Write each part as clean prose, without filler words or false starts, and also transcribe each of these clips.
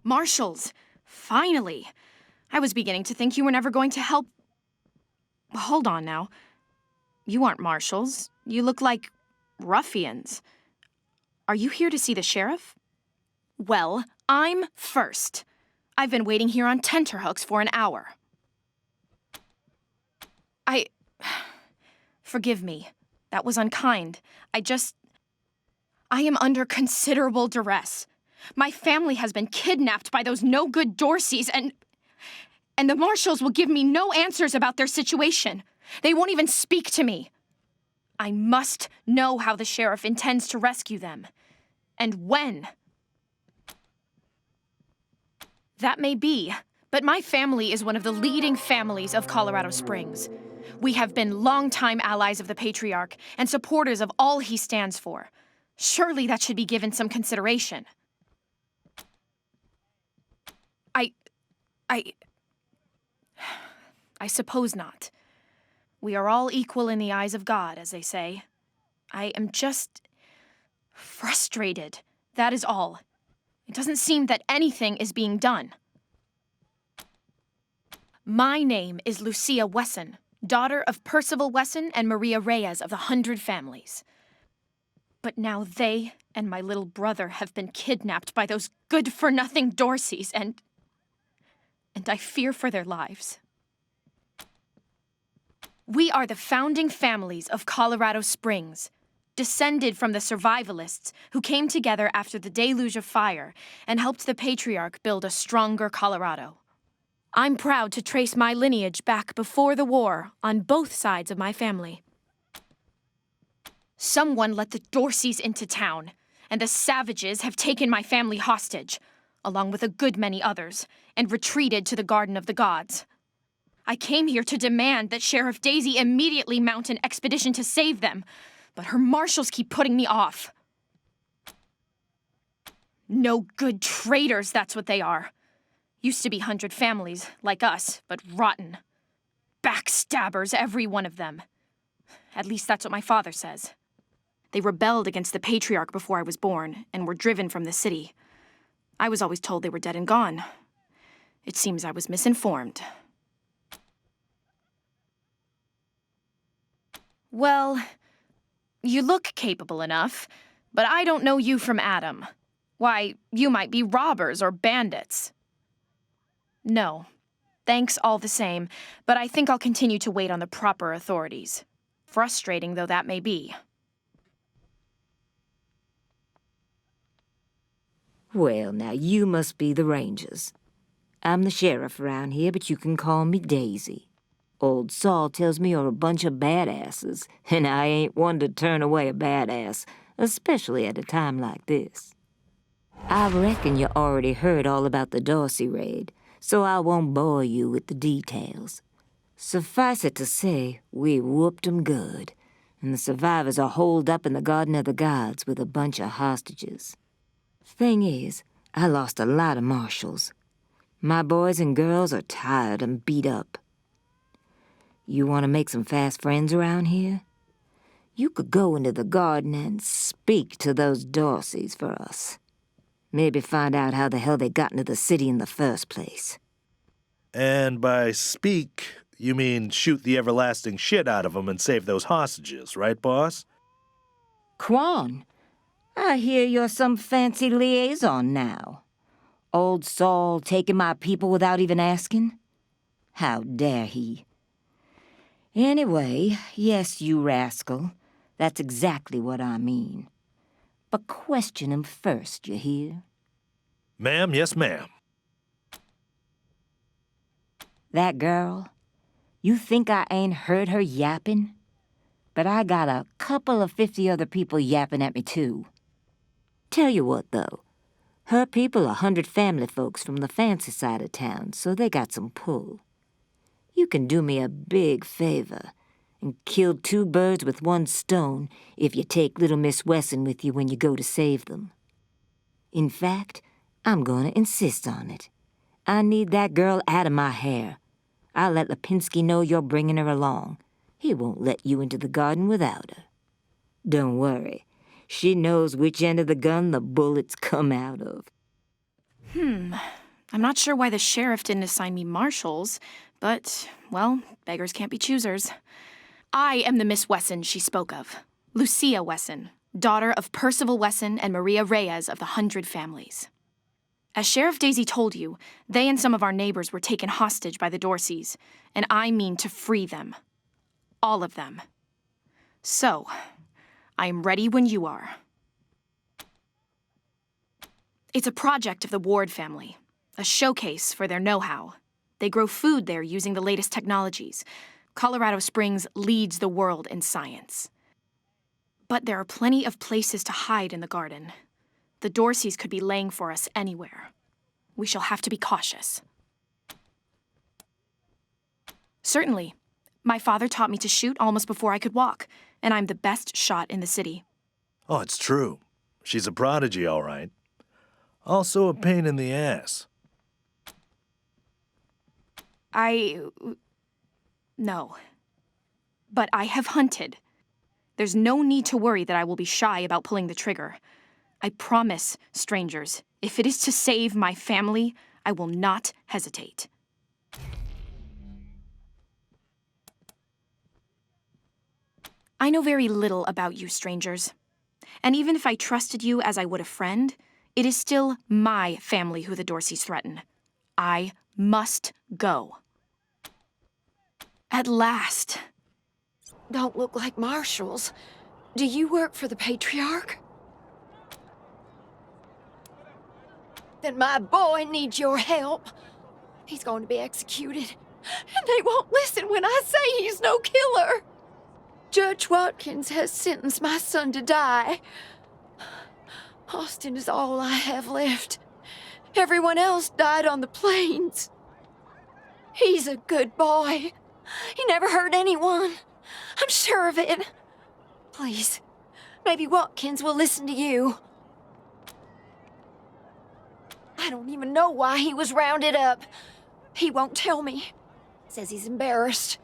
Marshals! Finally! I was beginning to think you were never going to help. Hold on now. You aren't marshals. You look like ruffians. Are you here to see the sheriff? Well, I'm first. I've been waiting here on tenterhooks for an hour. Forgive me. That was unkind. I am under considerable duress. My family has been kidnapped by those no-good Dorseys, and the marshals will give me no answers about their situation. They won't even speak to me. I must know how the sheriff intends to rescue them. And when. That may be, but my family is one of the leading families of Colorado Springs. We have been longtime allies of the Patriarch and supporters of all he stands for. Surely that should be given some consideration. I suppose not. We are all equal in the eyes of God, as they say. I am just frustrated. That is all. It doesn't seem that anything is being done. My name is Lucia Wesson, daughter of Percival Wesson and Maria Reyes of the 100 Families. But now they and my little brother have been kidnapped by those good-for-nothing Dorseys, and I fear for their lives. We are the founding families of Colorado Springs, descended from the survivalists who came together after the deluge of fire and helped the Patriarch build a stronger Colorado. I'm proud to trace my lineage back before the war on both sides of my family. Someone let the Dorseys into town, and the savages have taken my family hostage, along with a good many others, and retreated to the Garden of the Gods. I came here to demand that Sheriff Daisy immediately mount an expedition to save them, but her marshals keep putting me off. No good traitors, that's what they are. Used to be 100 families, like us, but rotten. Backstabbers, every one of them. At least that's what my father says. They rebelled against the Patriarch before I was born, and were driven from the city. I was always told they were dead and gone. It seems I was misinformed. Well, you look capable enough, but I don't know you from Adam. Why, you might be robbers or bandits. No. Thanks all the same, but I think I'll continue to wait on the proper authorities. Frustrating though that may be. Well, now you must be the Rangers. I'm the sheriff around here, but you can call me Daisy. Old Saul tells me you're a bunch of badasses, and I ain't one to turn away a badass, especially at a time like this. I reckon you already heard all about the Dorsey raid, so I won't bore you with the details. Suffice it to say, we whooped 'em good, and the survivors are holed up in the Garden of the Gods with a bunch of hostages. Thing is, I lost a lot of marshals. My boys and girls are tired and beat up. You want to make some fast friends around here? You could go into the garden and speak to those Dorseys for us. Maybe find out how the hell they got into the city in the first place. And by speak, you mean shoot the everlasting shit out of them and save those hostages, right, boss? Quan, I hear you're some fancy liaison now. Old Saul taking my people without even asking? How dare he? Anyway, yes, you rascal. That's exactly what I mean. But question him first, you hear? Ma'am, yes, ma'am. That girl, you think I ain't heard her yapping? But I got a couple of 50 other people yapping at me, too. Tell you what, though. Her people are 100 family folks from the fancy side of town, so they got some pull. You can do me a big favor and kill 2 birds with 1 stone if you take little Miss Wesson with you when you go to save them. In fact, I'm going to insist on it. I need that girl out of my hair. I'll let Lipinski know you're bringing her along. He won't let you into the garden without her. Don't worry. She knows which end of the gun the bullets come out of. I'm not sure why the sheriff didn't assign me marshals, but, well, beggars can't be choosers. I am the Miss Wesson she spoke of. Lucia Wesson, daughter of Percival Wesson and Maria Reyes of the 100 Families. As Sheriff Daisy told you, they and some of our neighbors were taken hostage by the Dorseys, and I mean to free them. All of them. So, I am ready when you are. It's a project of the Ward family, a showcase for their know-how. They grow food there using the latest technologies. Colorado Springs leads the world in science. But there are plenty of places to hide in the garden. The Dorseys could be laying for us anywhere. We shall have to be cautious. Certainly. My father taught me to shoot almost before I could walk, and I'm the best shot in the city. Oh, it's true. She's a prodigy, all right. Also a pain in the ass. No. But I have hunted. There's no need to worry that I will be shy about pulling the trigger. I promise, strangers, if it is to save my family, I will not hesitate. I know very little about you, strangers. And even if I trusted you as I would a friend, it is still my family who the Dorseys threaten. I must go. At last. Don't look like marshals. Do you work for the Patriarch? Then my boy needs your help. He's going to be executed. And they won't listen when I say he's no killer. Judge Watkins has sentenced my son to die. Austin is all I have left. Everyone else died on the plains. He's a good boy. He never hurt anyone. I'm sure of it. Please, maybe Watkins will listen to you. I don't even know why he was rounded up. He won't tell me. Says he's embarrassed.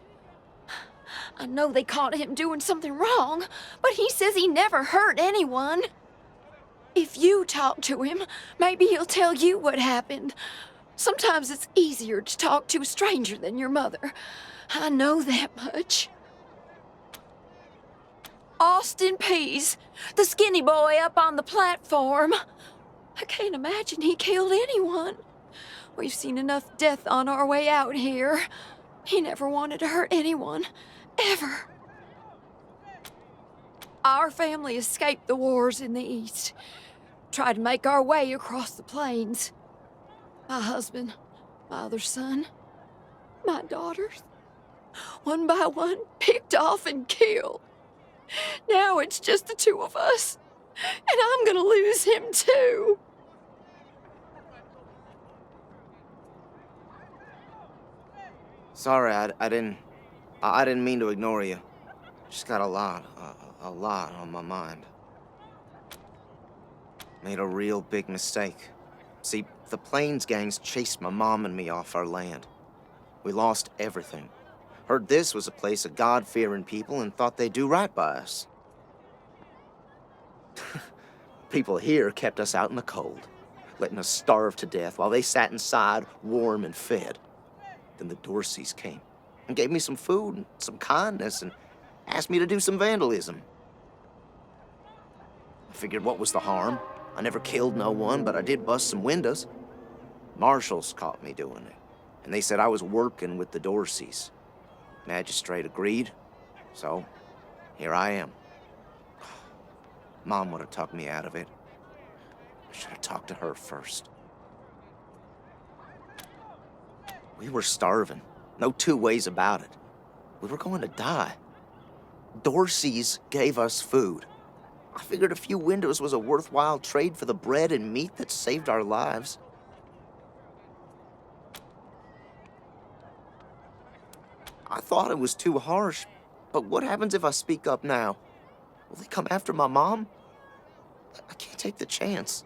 I know they caught him doing something wrong, but he says he never hurt anyone. If you talk to him, maybe he'll tell you what happened. Sometimes it's easier to talk to a stranger than your mother. I know that much. Austin Pease, the skinny boy up on the platform. I can't imagine he killed anyone. We've seen enough death on our way out here. He never wanted to hurt anyone, ever. Our family escaped the wars in the East. Tried to make our way across the plains. My husband, my other son, my daughters, one by one, picked off and killed. Now it's just the two of us, and I'm gonna lose him too. Sorry, I didn't mean to ignore you. Just got a lot on my mind. Made a real big mistake. See, the Plains gangs chased my mom and me off our land. We lost everything. Heard this was a place of God-fearing people and thought they'd do right by us. People here kept us out in the cold, letting us starve to death while they sat inside, warm and fed. Then the Dorseys came and gave me some food and some kindness and asked me to do some vandalism. I figured what was the harm? I never killed no one, but I did bust some windows. Marshals caught me doing it, and they said I was working with the Dorseys. Magistrate agreed, so here I am. Mom would have talked me out of it. I should have talked to her first. We were starving. No two ways about it. We were going to die. Dorseys gave us food. I figured a few windows was a worthwhile trade for the bread and meat that saved our lives. I thought it was too harsh, but what happens if I speak up now? Will they come after my mom? I can't take the chance.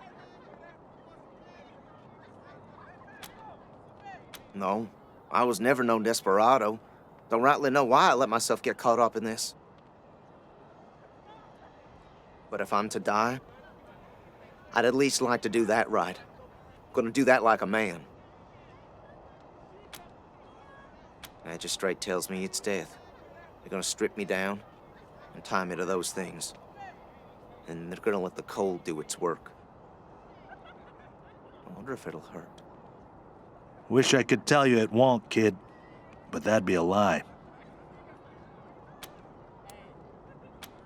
No, I was never no desperado. Don't rightly know why I let myself get caught up in this. But if I'm to die, I'd at least like to do that right. Gonna do that like a man. Magistrate tells me it's death. They're gonna strip me down and tie me to those things. And they're gonna let the cold do its work. I wonder if it'll hurt. Wish I could tell you it won't, kid, but that'd be a lie.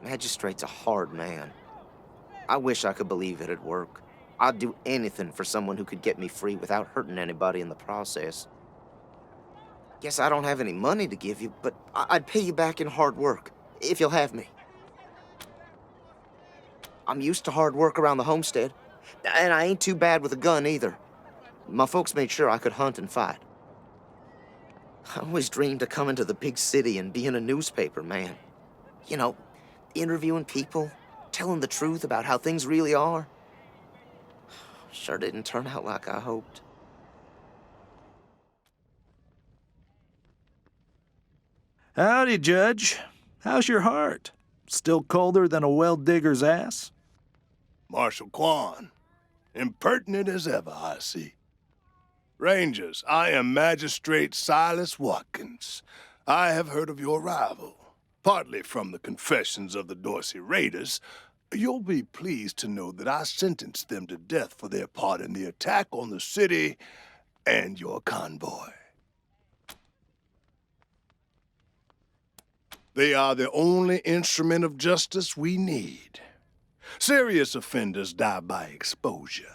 Magistrate's a hard man. I wish I could believe it'd work. I'd do anything for someone who could get me free without hurting anybody in the process. Guess I don't have any money to give you, but I'd pay you back in hard work, if you'll have me. I'm used to hard work around the homestead, and I ain't too bad with a gun either. My folks made sure I could hunt and fight. I always dreamed of coming to the big city and being a newspaper man. You know, interviewing people, telling the truth about how things really are. Sure didn't turn out like I hoped. Howdy, Judge. How's your heart? Still colder than a well-digger's ass? Marshal Quan, impertinent as ever, I see. Rangers, I am Magistrate Silas Watkins. I have heard of your arrival, partly from the confessions of the Dorsey Raiders. You'll be pleased to know that I sentenced them to death for their part in the attack on the city and your convoy. They are the only instrument of justice we need. Serious offenders die by exposure.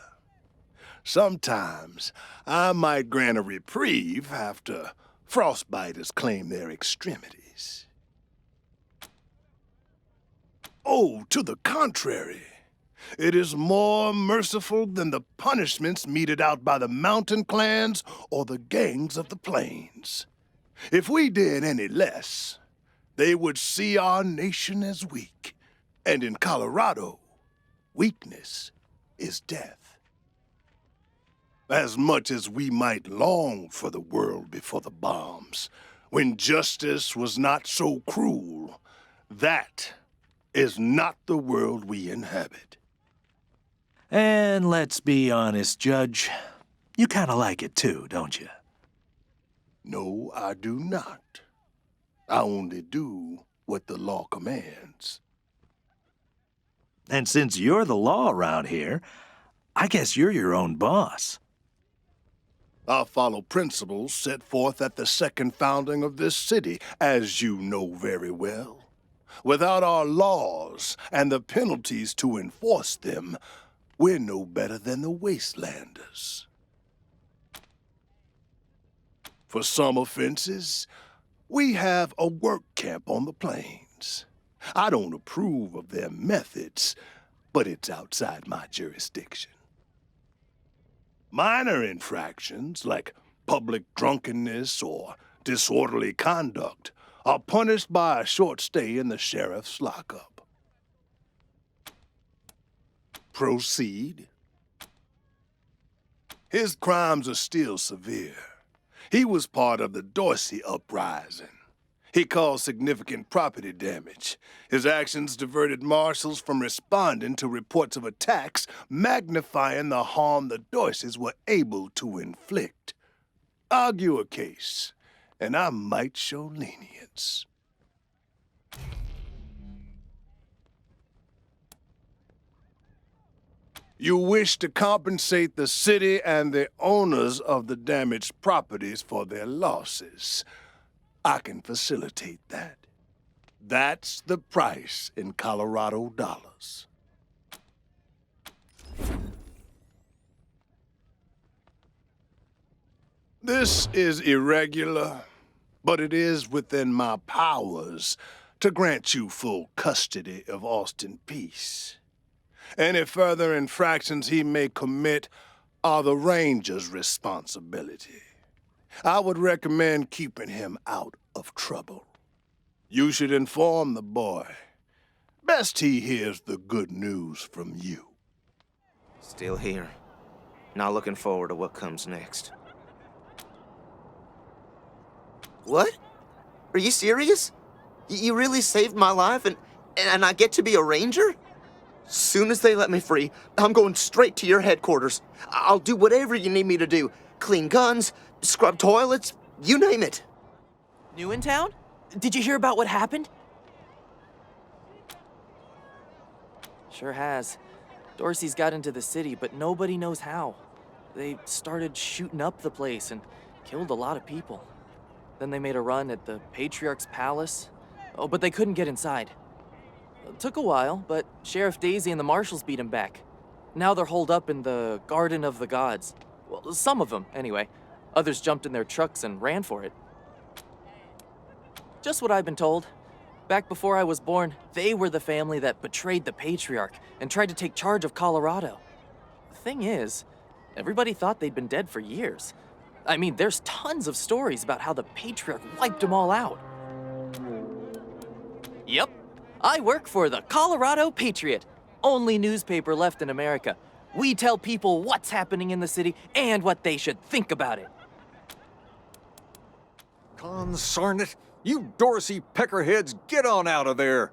Sometimes I might grant a reprieve after frostbiters claim their extremities. Oh, to the contrary. It is more merciful than the punishments meted out by the mountain clans or the gangs of the plains. If we did any less, they would see our nation as weak. And in Colorado, weakness is death. As much as we might long for the world before the bombs, when justice was not so cruel, that is not the world we inhabit. And let's be honest, Judge. You kind of like it too, don't you? No, I do not. I only do what the law commands. And since you're the law around here, I guess you're your own boss. I follow principles set forth at the second founding of this city, as you know very well. Without our laws and the penalties to enforce them, we're no better than the Wastelanders. For some offenses, we have a work camp on the plains. I don't approve of their methods, but it's outside my jurisdiction. Minor infractions, like public drunkenness or disorderly conduct, are punished by a short stay in the sheriff's lockup. Proceed. His crimes are still severe. He was part of the Dorsey uprising. He caused significant property damage. His actions diverted marshals from responding to reports of attacks, magnifying the harm the Dorseys were able to inflict. Argue a case, and I might show lenience. You wish to compensate the city and the owners of the damaged properties for their losses. I can facilitate that. That's the price in Colorado dollars. This is irregular, but it is within my powers to grant you full custody of Austin Peace. Any further infractions he may commit are the Ranger's responsibility. I would recommend keeping him out of trouble. You should inform the boy. Best he hears the good news from you. Still here. Not looking forward to what comes next. What? Are you serious? You really saved my life and I get to be a ranger? Soon as they let me free, I'm going straight to your headquarters. I'll do whatever you need me to do. Clean guns, scrub toilets, you name it. New in town? Did you hear about what happened? Sure has. Dorsey's got into the city, but nobody knows how. They started shooting up the place and killed a lot of people. Then they made a run at the Patriarch's palace. Oh, but they couldn't get inside. It took a while, but Sheriff Daisy and the marshals beat him back. Now they're holed up in the Garden of the Gods. Well, some of them, anyway. Others jumped in their trucks and ran for it. Just what I've been told. Back before I was born, they were the family that betrayed the Patriarch and tried to take charge of Colorado. The thing is, everybody thought they'd been dead for years. I mean, there's tons of stories about how the Patriarch wiped them all out. Yep, I work for the Colorado Patriot, only newspaper left in America. We tell people what's happening in the city and what they should think about it. Consarn it! You Dorsey peckerheads, get on out of there!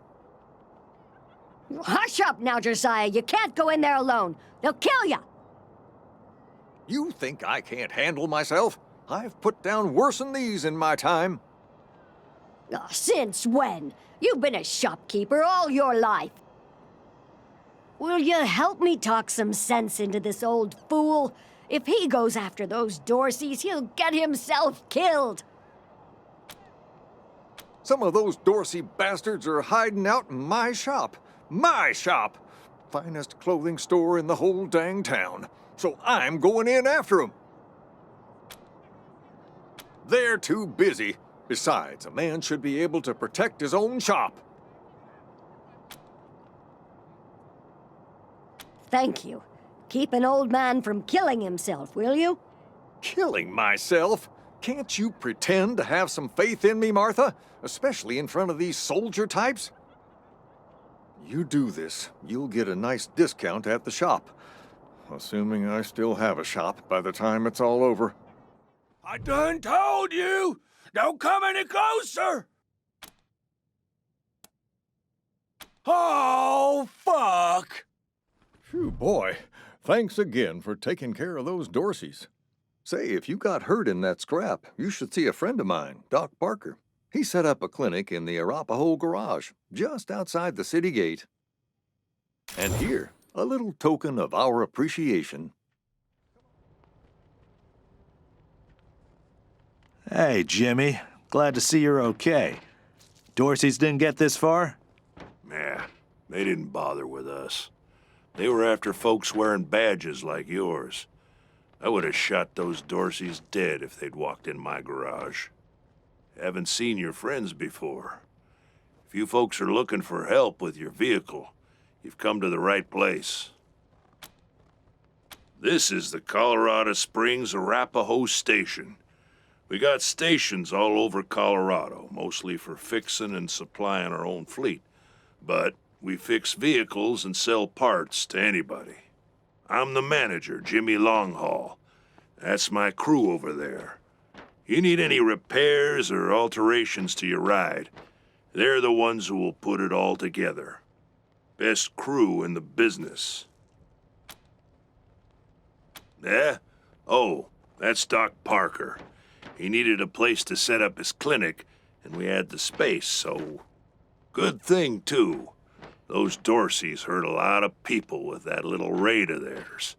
Hush up now, Josiah. You can't go in there alone. They'll kill you. You think I can't handle myself? I've put down worse than these in my time. Oh, since when? You've been a shopkeeper all your life. Will you help me talk some sense into this old fool? If he goes after those Dorseys, he'll get himself killed. Some of those Dorsey bastards are hiding out in my shop. My shop! Finest clothing store in the whole dang town. So I'm going in after them. They're too busy. Besides, a man should be able to protect his own shop. Thank you. Keep an old man from killing himself, will you? Killing myself? Can't you pretend to have some faith in me, Martha? Especially in front of these soldier types? You do this, you'll get a nice discount at the shop. Assuming I still have a shop by the time it's all over. I done told you! Don't come any closer! Oh, fuck! Phew, boy. Thanks again for taking care of those Dorseys. Say, if you got hurt in that scrap, you should see a friend of mine, Doc Parker. He set up a clinic in the Arapahoe garage, just outside the city gate. And here, a little token of our appreciation. Hey, Jimmy. Glad to see you're okay. Dorsey's didn't get this far? Nah, they didn't bother with us. They were after folks wearing badges like yours. I would have shot those Dorseys dead if they'd walked in my garage. Haven't seen your friends before. If you folks are looking for help with your vehicle, you've come to the right place. This is the Colorado Springs Arapahoe Station. We got stations all over Colorado, mostly for fixing and supplying our own fleet. But we fix vehicles and sell parts to anybody. I'm the manager, Jimmy Longhaul. That's my crew over there. You need any repairs or alterations to your ride, they're the ones who will put it all together. Best crew in the business. Yeah? Oh, that's Doc Parker. He needed a place to set up his clinic, and we had the space, so... Good thing, too. Those Dorseys hurt a lot of people with that little raid of theirs.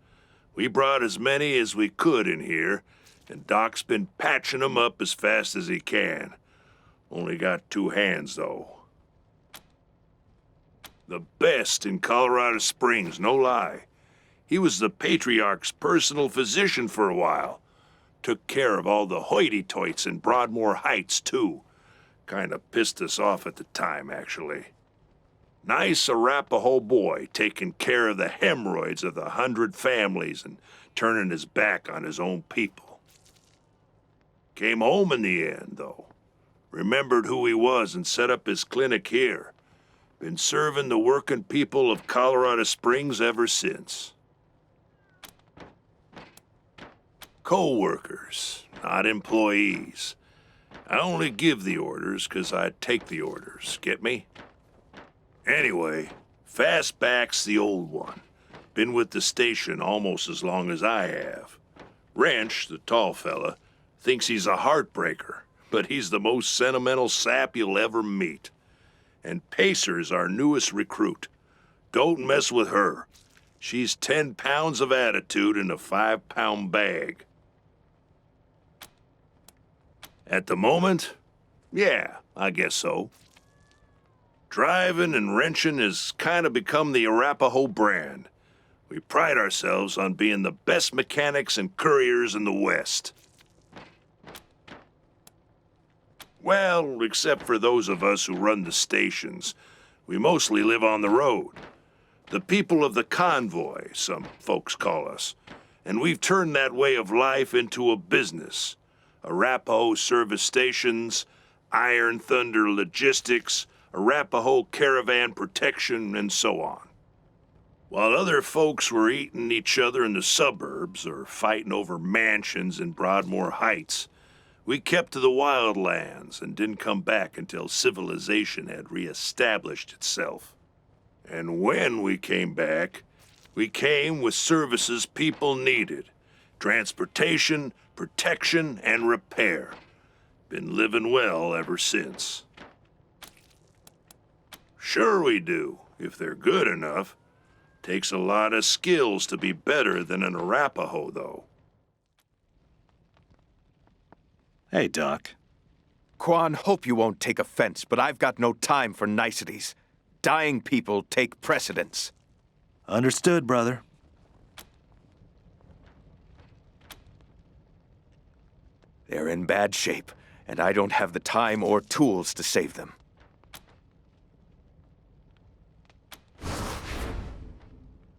We brought as many as we could in here, and Doc's been patching them up as fast as he can. Only got 2 hands, though. The best in Colorado Springs, no lie. He was the Patriarch's personal physician for a while. Took care of all the hoity-toits in Broadmoor Heights, too. Kinda pissed us off at the time, actually. Nice Arapahoe boy, taking care of the hemorrhoids of the 100 families and turning his back on his own people. Came home in the end, though. Remembered who he was and set up his clinic here. Been serving the working people of Colorado Springs ever since. Co-workers, not employees. I only give the orders 'cause I take the orders, get me? Anyway, Fastback's the old one. Been with the station almost as long as I have. Wrench, the tall fella, thinks he's a heartbreaker, but he's the most sentimental sap you'll ever meet. And Pacer's our newest recruit. Don't mess with her. She's 10 pounds of attitude in a 5-pound bag. At the moment, yeah, I guess so. Driving and wrenching has kind of become the Arapaho brand. We pride ourselves on being the best mechanics and couriers in the West. Well, except for those of us who run the stations, we mostly live on the road. The people of the convoy, some folks call us. And we've turned that way of life into a business. Arapaho Service Stations, Iron Thunder Logistics, Arapaho Caravan Protection, and so on. While other folks were eating each other in the suburbs or fighting over mansions in Broadmoor Heights, we kept to the wildlands and didn't come back until civilization had reestablished itself. And when we came back, we came with services people needed. Transportation, protection, and repair. Been living well ever since. Sure we do, if they're good enough. Takes a lot of skills to be better than an Arapaho, though. Hey, Doc. Quan, hope you won't take offense, but I've got no time for niceties. Dying people take precedence. Understood, brother. They're in bad shape, and I don't have the time or tools to save them.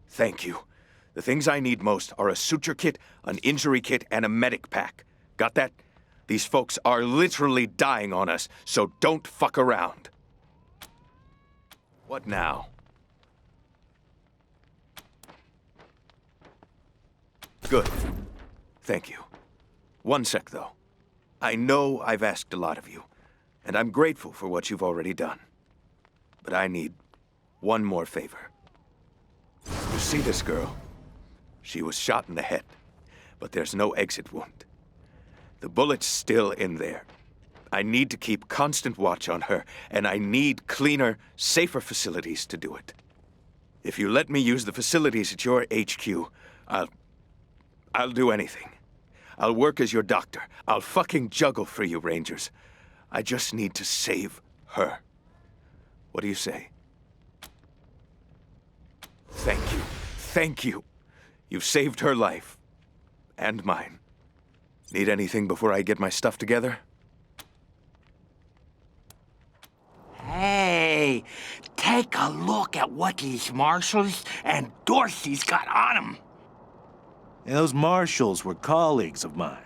Thank you. The things I need most are a suture kit, an injury kit, and a medic pack. Got that? These folks are literally dying on us, so don't fuck around. What now? Good. Thank you. One sec, though. I know I've asked a lot of you, and I'm grateful for what you've already done. But I need one more favor. You see this girl? She was shot in the head, but there's no exit wound. The bullet's still in there. I need to keep constant watch on her, and I need cleaner, safer facilities to do it. If you let me use the facilities at your HQ, I'll do anything. I'll work as your doctor. I'll fucking juggle for you, Rangers. I just need to save her. What do you say? Thank you. Thank you. You've saved her life. And mine. Need anything before I get my stuff together? Hey, take a look at what these marshals and Dorsey's got on them. Yeah, those marshals were colleagues of mine.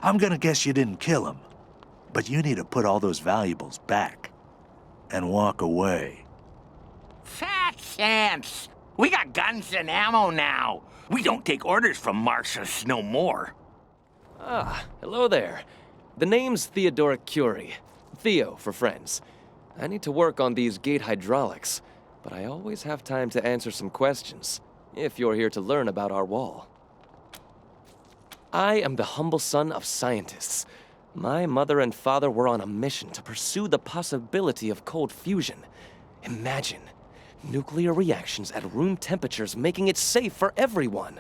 I'm gonna guess you didn't kill them, but you need to put all those valuables back and walk away. Fat chance. We got guns and ammo now. We don't take orders from marshals no more. Ah, hello there. The name's Theodoric Curie. Theo for friends. I need to work on these gate hydraulics, but I always have time to answer some questions, if you're here to learn about our wall. I am the humble son of scientists. My mother and father were on a mission to pursue the possibility of cold fusion. Imagine, nuclear reactions at room temperatures making it safe for everyone.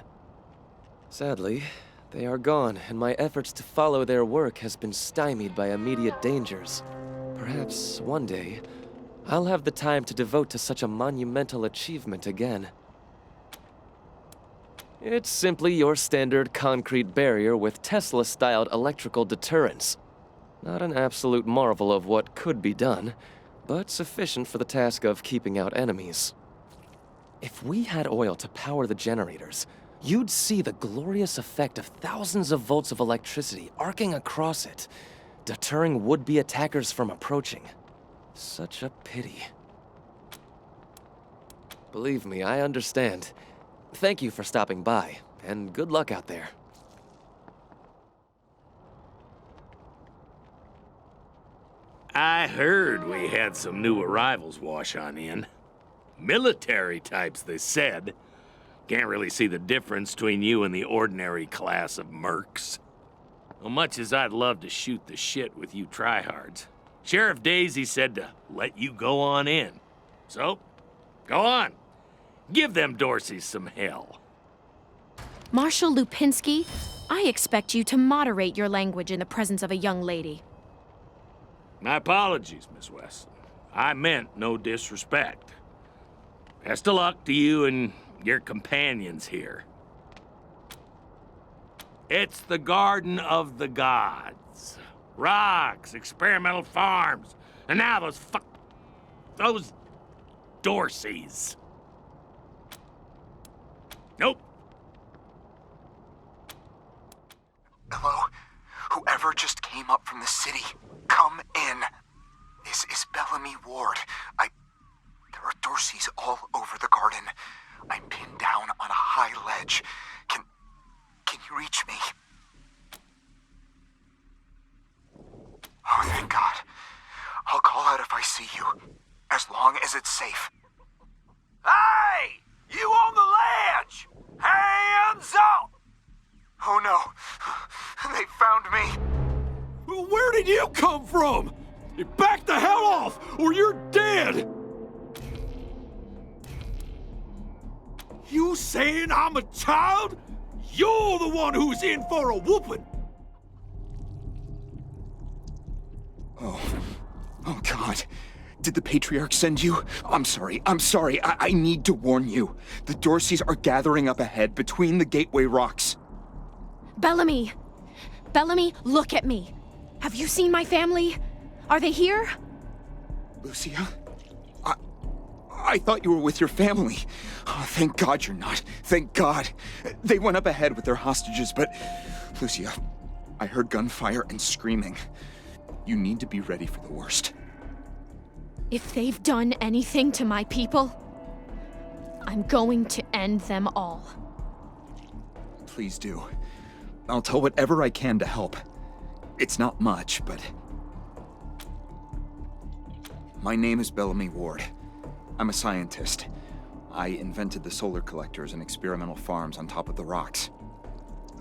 Sadly, they are gone, and my efforts to follow their work has been stymied by immediate dangers. Perhaps one day, I'll have the time to devote to such a monumental achievement again. It's simply your standard concrete barrier with Tesla-styled electrical deterrence. Not an absolute marvel of what could be done, but sufficient for the task of keeping out enemies. If we had oil to power the generators, you'd see the glorious effect of thousands of volts of electricity arcing across it, deterring would-be attackers from approaching. Such a pity. Believe me, I understand. Thank you for stopping by, and good luck out there. I heard we had some new arrivals wash on in. Military types, they said. Can't really see the difference between you and the ordinary class of mercs. Well, much as I'd love to shoot the shit with you tryhards, Sheriff Daisy said to let you go on in. So, go on. Give them Dorseys some hell. Marshal Lupinski, I expect you to moderate your language in the presence of a young lady. My apologies, Miss Weston. I meant no disrespect. Best of luck to you and your companions here. It's the Garden of the Gods. Rocks, experimental farms, and now those Dorseys. Nope. Hello? Whoever just came up from the city, come in. This is Bellamy Ward. There are Dorseys all over the garden. I'm pinned down on a high ledge. Can you reach me? Oh, thank God. I'll call out if I see you, as long as it's safe. Hey! You on the ledge! Hands up! Oh no, they found me. Where did you come from? Back the hell off, or you're dead! You saying I'm a child? You're the one who's in for a whooping! Oh God. Did the Patriarch send you? I'm sorry. I need to warn you. The Dorseys are gathering up ahead between the Gateway Rocks. Bellamy! Bellamy, look at me. Have you seen my family? Are they here? Lucia? I thought you were with your family. Oh, thank God you're not. Thank God. They went up ahead with their hostages, but... Lucia, I heard gunfire and screaming. You need to be ready for the worst. If they've done anything to my people, I'm going to end them all. Please do. I'll tell whatever I can to help. It's not much, but... My name is Bellamy Ward. I'm a scientist. I invented the solar collectors and experimental farms on top of the rocks.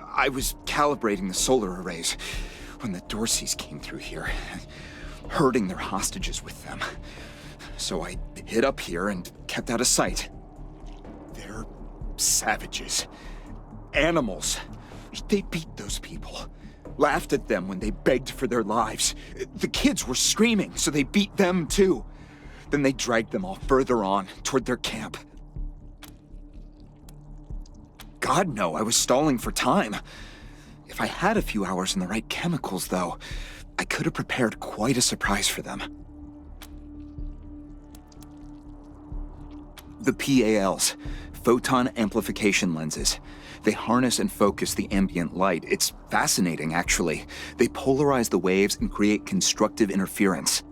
I was calibrating the solar arrays when the Dorseys came through here, herding their hostages with them. So I hid up here and kept out of sight. They're savages. Animals. They beat those people. Laughed at them when they begged for their lives. The kids were screaming, so they beat them too. Then they dragged them all further on, toward their camp. God, no, I was stalling for time. If I had a few hours and the right chemicals, though, I could have prepared quite a surprise for them. The PALs, photon amplification lenses. They harness and focus the ambient light. It's fascinating, actually. They polarize the waves and create constructive interference.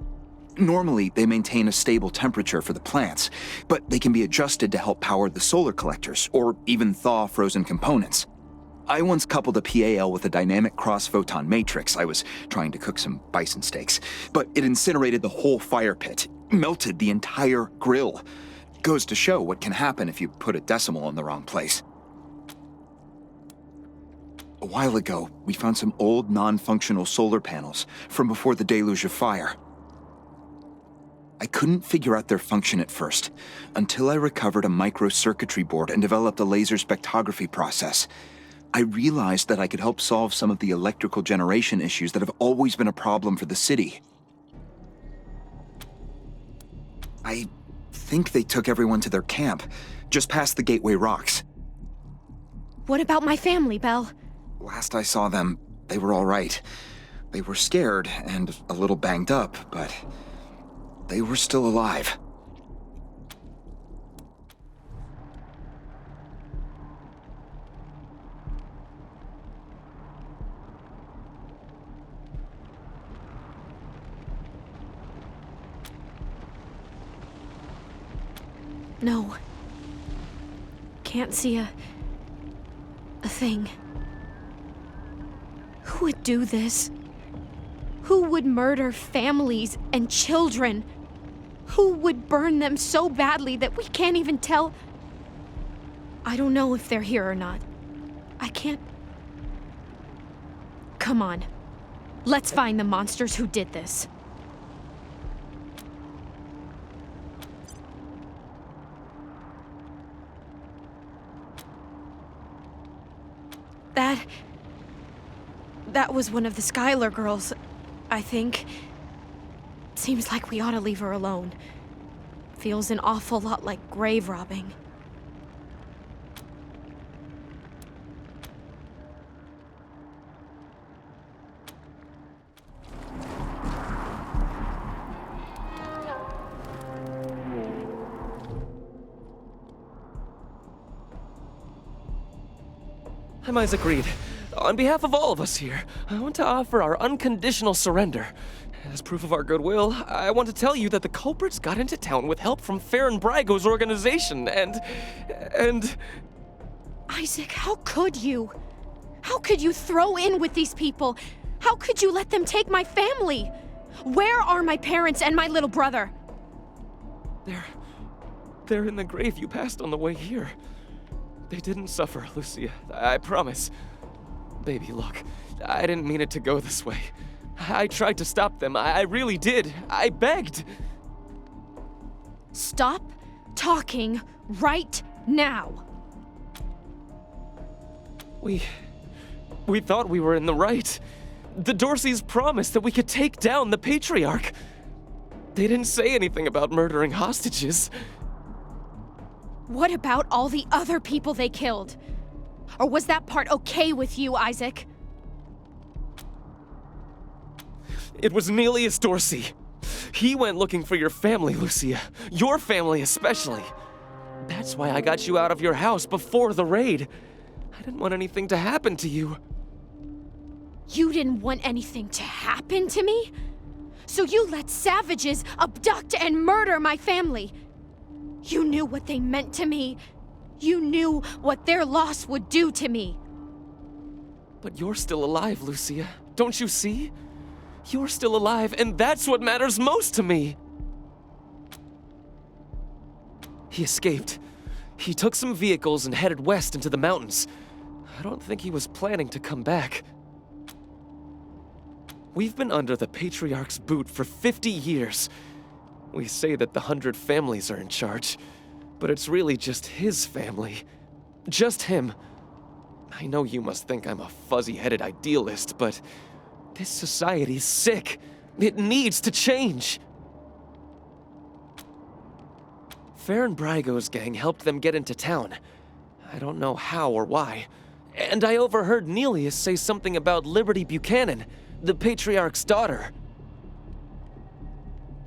Normally, they maintain a stable temperature for the plants, but they can be adjusted to help power the solar collectors, or even thaw frozen components. I once coupled a PAL with a dynamic cross-photon matrix. I was trying to cook some bison steaks, but it incinerated the whole fire pit, melted the entire grill. Goes to show what can happen if you put a decimal in the wrong place. A while ago, we found some old non-functional solar panels from before the deluge of fire. I couldn't figure out their function at first, until I recovered a microcircuitry board and developed a laser spectrography process. I realized that I could help solve some of the electrical generation issues that have always been a problem for the city. I think they took everyone to their camp, just past the Gateway Rocks. What about my family, Belle? Last I saw them, they were all right. They were scared and a little banged up, but they were still alive. No. Can't see a thing. Who would do this? Who would murder families and children? Who would burn them so badly that we can't even tell? I don't know if they're here or not. I can't... Come on. Let's find the monsters who did this. That was one of the Schuyler girls, I think. Seems like we ought to leave her alone. Feels an awful lot like grave robbing. I'm Isaac Reed. On behalf of all of us here, I want to offer our unconditional surrender. As proof of our goodwill, I want to tell you that the culprits got into town with help from Farron Brago's organization, and... Isaac, how could you? How could you throw in with these people? How could you let them take my family? Where are my parents and my little brother? They're in the grave you passed on the way here. They didn't suffer, Lucia, I promise. Baby, look, I didn't mean it to go this way. I tried to stop them, I really did. I begged. Stop talking right now. We thought we were in the right. The Dorseys promised that we could take down the Patriarch. They didn't say anything about murdering hostages. What about all the other people they killed? Or was that part okay with you, Isaac? It was Nelius Dorsey. He went looking for your family, Lucia. Your family especially. That's why I got you out of your house before the raid. I didn't want anything to happen to you. You didn't want anything to happen to me? So you let savages abduct and murder my family. You knew what they meant to me. You knew what their loss would do to me. But you're still alive, Lucia. Don't you see? You're still alive, and that's what matters most to me. He escaped. He took some vehicles and headed west into the mountains. I don't think he was planning to come back. We've been under the Patriarch's boot for 50 years. We say that the 100 families are in charge, but it's really just his family. Just him. I know you must think I'm a fuzzy-headed idealist, but this society's sick. It needs to change. Farron Brago's gang helped them get into town. I don't know how or why. And I overheard Nelius say something about Liberty Buchanan, the Patriarch's daughter.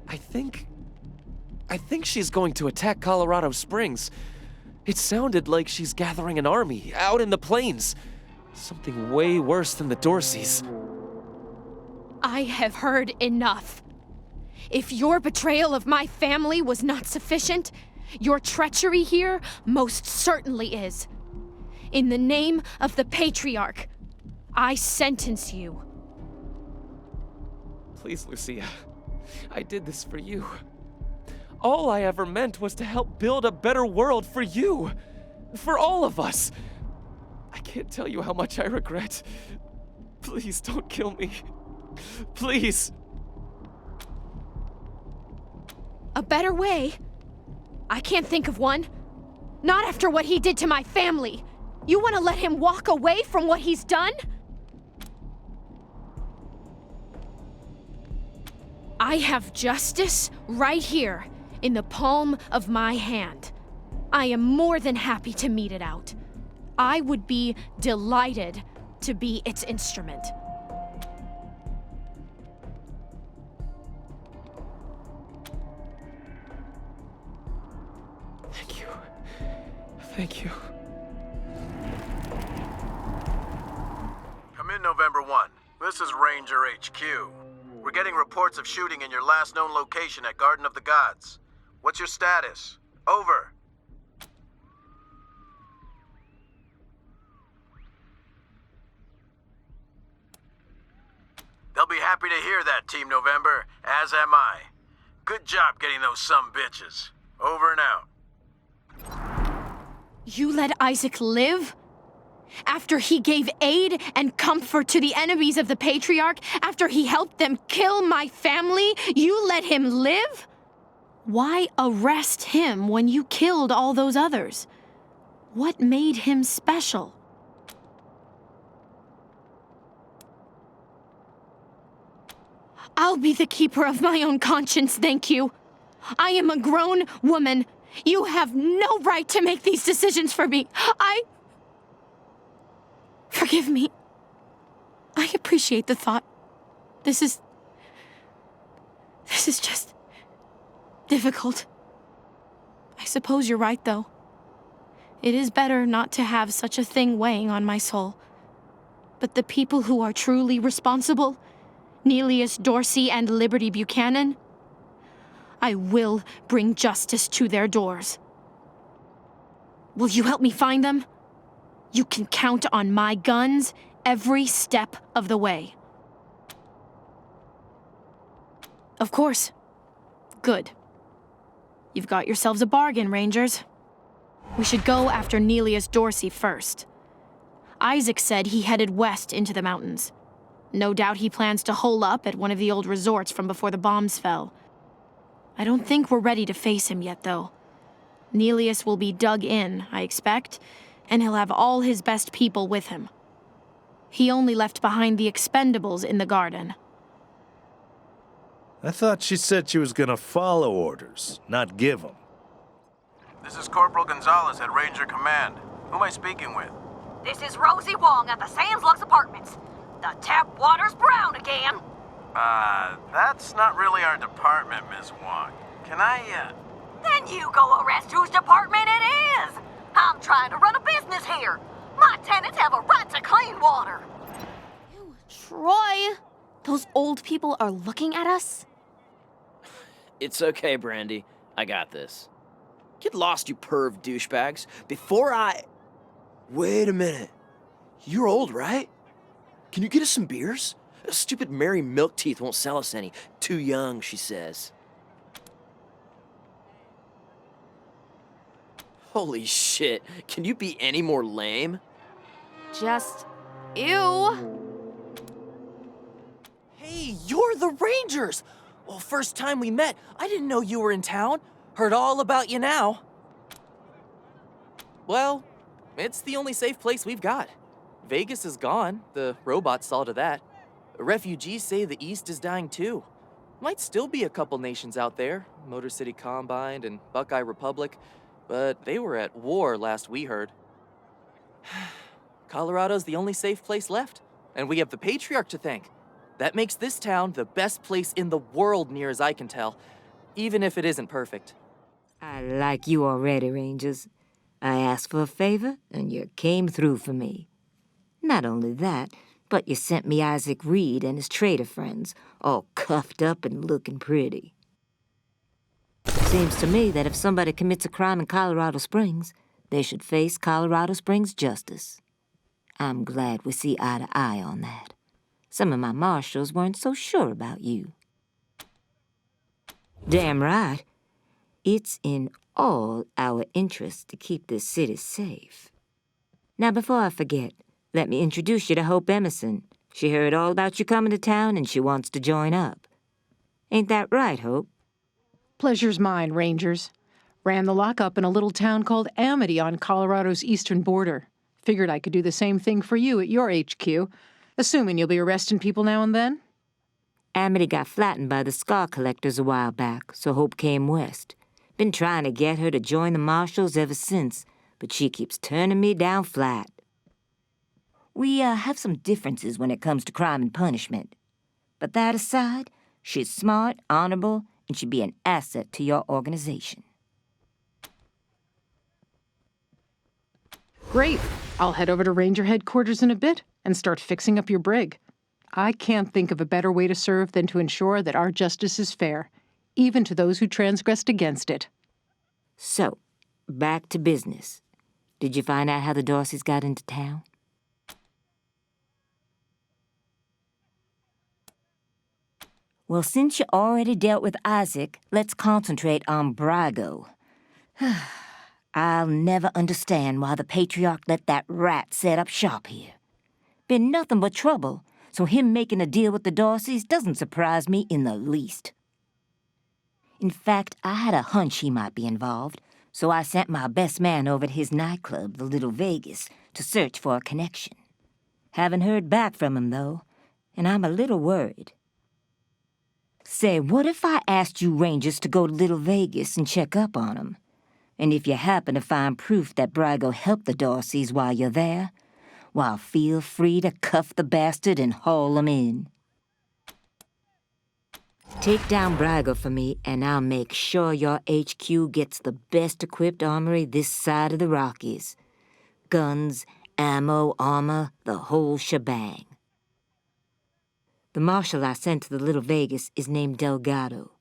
I think she's going to attack Colorado Springs. It sounded like she's gathering an army out in the plains. Something way worse than the Dorseys. I have heard enough. If your betrayal of my family was not sufficient, your treachery here most certainly is. In the name of the Patriarch, I sentence you. Please, Lucia. I did this for you. All I ever meant was to help build a better world for you. For all of us. I can't tell you how much I regret. Please don't kill me. Please. A better way? I can't think of one. Not after what he did to my family. You want to let him walk away from what he's done? I have justice right here in the palm of my hand. I am more than happy to mete it out. I would be delighted to be its instrument. Thank you. Thank you. Come in, November 1. This is Ranger HQ. We're getting reports of shooting in your last known location at Garden of the Gods. What's your status? Over. They'll be happy to hear that, Team November, as am I. Good job getting those some bitches. Over and out. You let Isaac live? After he gave aid and comfort to the enemies of the Patriarch? After he helped them kill my family? You let him live? Why arrest him when you killed all those others? What made him special? I'll be the keeper of my own conscience, thank you. I am a grown woman. You have no right to make these decisions for me. Forgive me. I appreciate the thought. This is just difficult. I suppose you're right, though. It is better not to have such a thing weighing on my soul. But the people who are truly responsible, Nelius Dorsey and Liberty Buchanan, I will bring justice to their doors. Will you help me find them? You can count on my guns every step of the way. Of course. Good. You've got yourselves a bargain, Rangers. We should go after Nelius Dorsey first. Isaac said he headed west into the mountains. No doubt he plans to hole up at one of the old resorts from before the bombs fell. I don't think we're ready to face him yet, though. Nelius will be dug in, I expect, and he'll have all his best people with him. He only left behind the expendables in the garden. I thought she said she was gonna follow orders, not give them. This is Corporal Gonzalez at Ranger Command. Who am I speaking with? This is Rosie Wong at the Sands Lux Apartments. The tap water's brown again. That's not really our department, Miss Wong. Can I, Then you go arrest whose department it is. I'm trying to run a business here. My tenants have a right to clean water. Troy! Those old people are looking at us? It's okay, Brandy. I got this. Get lost, you perv douchebags. Before I... Wait a minute. You're old, right? Can you get us some beers? Stupid Mary Milkteeth won't sell us any. Too young, she says. Holy shit. Can you be any more lame? Just... ew. Hey, you're the Rangers! Well, first time we met, I didn't know you were in town. Heard all about you now. Well, it's the only safe place we've got. Vegas is gone. The robots saw to that. Refugees say the East is dying too. Might still be a couple nations out there. Motor City Combine and Buckeye Republic. But they were at war last we heard. Colorado's the only safe place left. And we have the Patriarch to thank. That makes this town the best place in the world, near as I can tell. Even if it isn't perfect. I like you already, Rangers. I asked for a favor, and you came through for me. Not only that, but you sent me Isaac Reed and his trader friends, all cuffed up and looking pretty. Seems to me that if somebody commits a crime in Colorado Springs, they should face Colorado Springs justice. I'm glad we see eye to eye on that. Some of my marshals weren't so sure about you. Damn right. It's in all our interests to keep this city safe. Now, before I forget, let me introduce you to Hope Emerson. She heard all about you coming to town and she wants to join up. Ain't that right, Hope? Pleasure's mine, Rangers. Ran the lockup in a little town called Amity on Colorado's eastern border. Figured I could do the same thing for you at your HQ, assuming you'll be arresting people now and then. Amity got flattened by the scar collectors a while back, so Hope came west. Been trying to get her to join the marshals ever since, but she keeps turning me down flat. We have some differences when it comes to crime and punishment. But that aside, she's smart, honorable, and she'd be an asset to your organization. Great. I'll head over to Ranger headquarters in a bit and start fixing up your brig. I can't think of a better way to serve than to ensure that our justice is fair, even to those who transgressed against it. So, back to business. Did you find out how the Dorseys got into town? Well, since you already dealt with Isaac, let's concentrate on Brago. I'll never understand why the Patriarch let that rat set up shop here. Been nothing but trouble, so him making a deal with the Dorseys doesn't surprise me in the least. In fact, I had a hunch he might be involved, so I sent my best man over to his nightclub, the Little Vegas, to search for a connection. Haven't heard back from him, though, and I'm a little worried. Say, what if I asked you Rangers to go to Little Vegas and check up on him? And if you happen to find proof that Brago helped the Dorseys while you're there, well, feel free to cuff the bastard and haul him in. Take down Brago for me, and I'll make sure your HQ gets the best-equipped armory this side of the Rockies. Guns, ammo, armor, the whole shebang. The marshal I sent to the Little Vegas is named Delgado.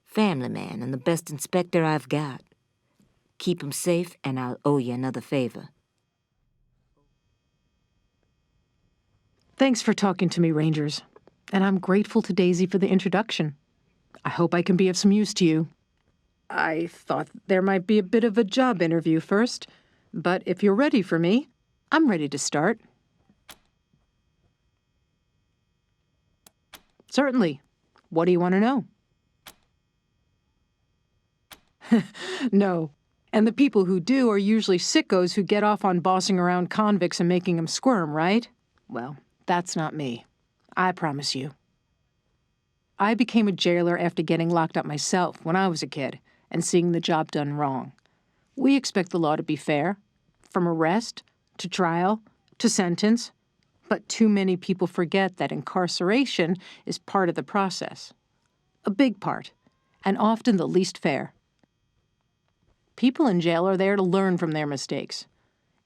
Family man and the best inspector I've got. Keep him safe, and I'll owe you another favor. Thanks for talking to me, Rangers. And I'm grateful to Daisy for the introduction. I hope I can be of some use to you. I thought there might be a bit of a job interview first, but if you're ready for me, I'm ready to start. Certainly. What do you want to know? No. And the people who do are usually sickos who get off on bossing around convicts and making them squirm, right? Well, that's not me. I promise you. I became a jailer after getting locked up myself when I was a kid and seeing the job done wrong. We expect the law to be fair, from arrest to trial to sentence, but too many people forget that incarceration is part of the process. A big part, and often the least fair. People in jail are there to learn from their mistakes.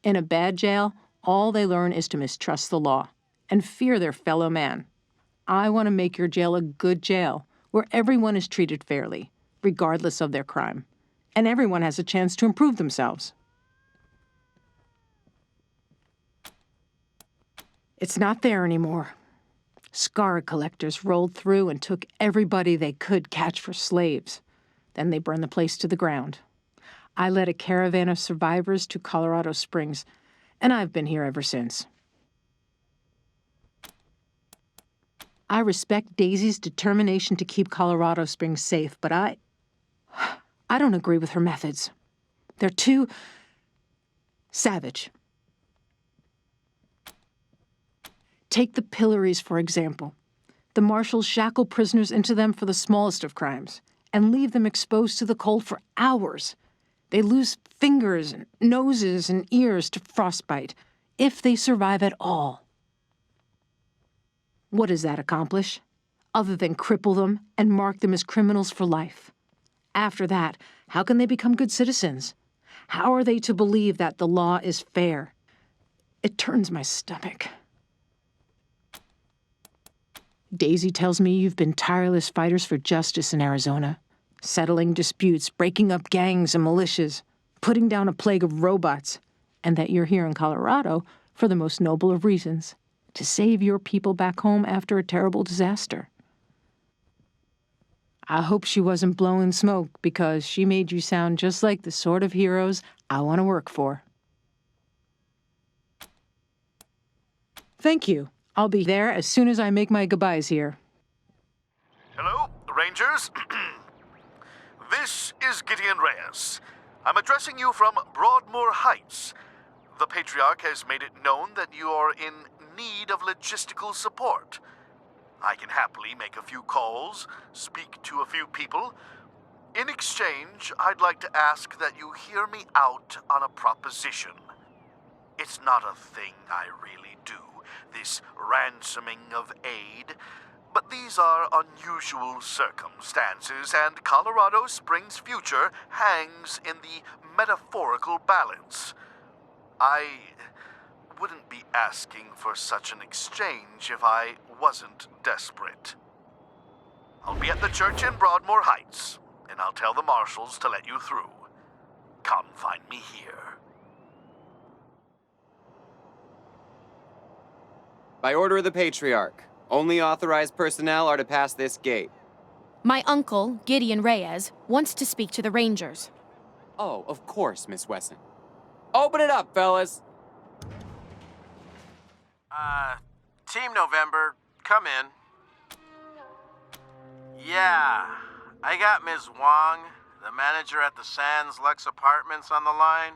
In a bad jail, all they learn is to mistrust the law and fear their fellow man. I want to make your jail a good jail where everyone is treated fairly, regardless of their crime, and everyone has a chance to improve themselves. It's not there anymore. Scar collectors rolled through and took everybody they could catch for slaves. Then they burned the place to the ground. I led a caravan of survivors to Colorado Springs, and I've been here ever since. I respect Daisy's determination to keep Colorado Springs safe, but I don't agree with her methods. They're too savage. Take the pillories, for example. The marshals shackle prisoners into them for the smallest of crimes and leave them exposed to the cold for hours. They lose fingers and noses and ears to frostbite, if they survive at all. What does that accomplish, other than cripple them and mark them as criminals for life? After that, how can they become good citizens? How are they to believe that the law is fair? It turns my stomach. Daisy tells me you've been tireless fighters for justice in Arizona, settling disputes, breaking up gangs and militias, putting down a plague of robots, and that you're here in Colorado for the most noble of reasons, to save your people back home after a terrible disaster. I hope she wasn't blowing smoke, because she made you sound just like the sort of heroes I want to work for. Thank you. I'll be there as soon as I make my goodbyes here. Hello, Rangers. This is Gideon Reyes. I'm addressing you from Broadmoor Heights. The Patriarch has made it known that you are in need of logistical support. I can happily make a few calls, speak to a few people. In exchange, I'd like to ask that you hear me out on a proposition. It's not a thing I really do, this ransoming of aid, but these are unusual circumstances, and Colorado Springs' future hangs in the metaphorical balance. I wouldn't be asking for such an exchange if I wasn't desperate. I'll be at the church in Broadmoor Heights, and I'll tell the marshals to let you through. Come find me here. By order of the Patriarch, only authorized personnel are to pass this gate. My uncle, Gideon Reyes, wants to speak to the Rangers. Oh, of course, Miss Wesson. Open it up, fellas. Team November, come in. Yeah, I got Ms. Wong, the manager at the Sands Lux Apartments, on the line.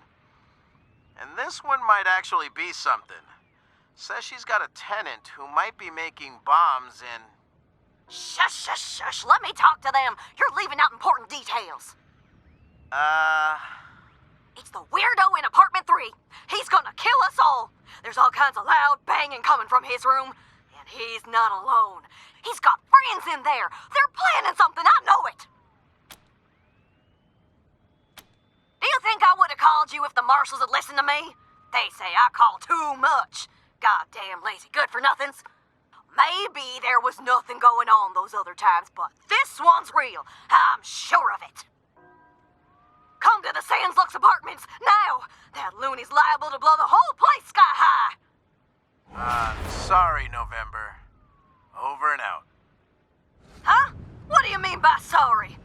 And this one might actually be something. Says she's got a tenant who might be making bombs in... Shush, shush, shush. Let me talk to them. You're leaving out important details. It's the weirdo in apartment 3. He's gonna kill us all. There's all kinds of loud banging coming from his room. And he's not alone. He's got friends in there. They're planning something. I know it. Do you think I would have called you if the marshals had listened to me? They say I call too much. Goddamn lazy good-for-nothings. Maybe there was nothing going on those other times, but this one's real. I'm sure of it. Come to the Sands Lux Apartments, now! That loony's liable to blow the whole place sky high! Sorry, November. Over and out. Huh? What do you mean by sorry?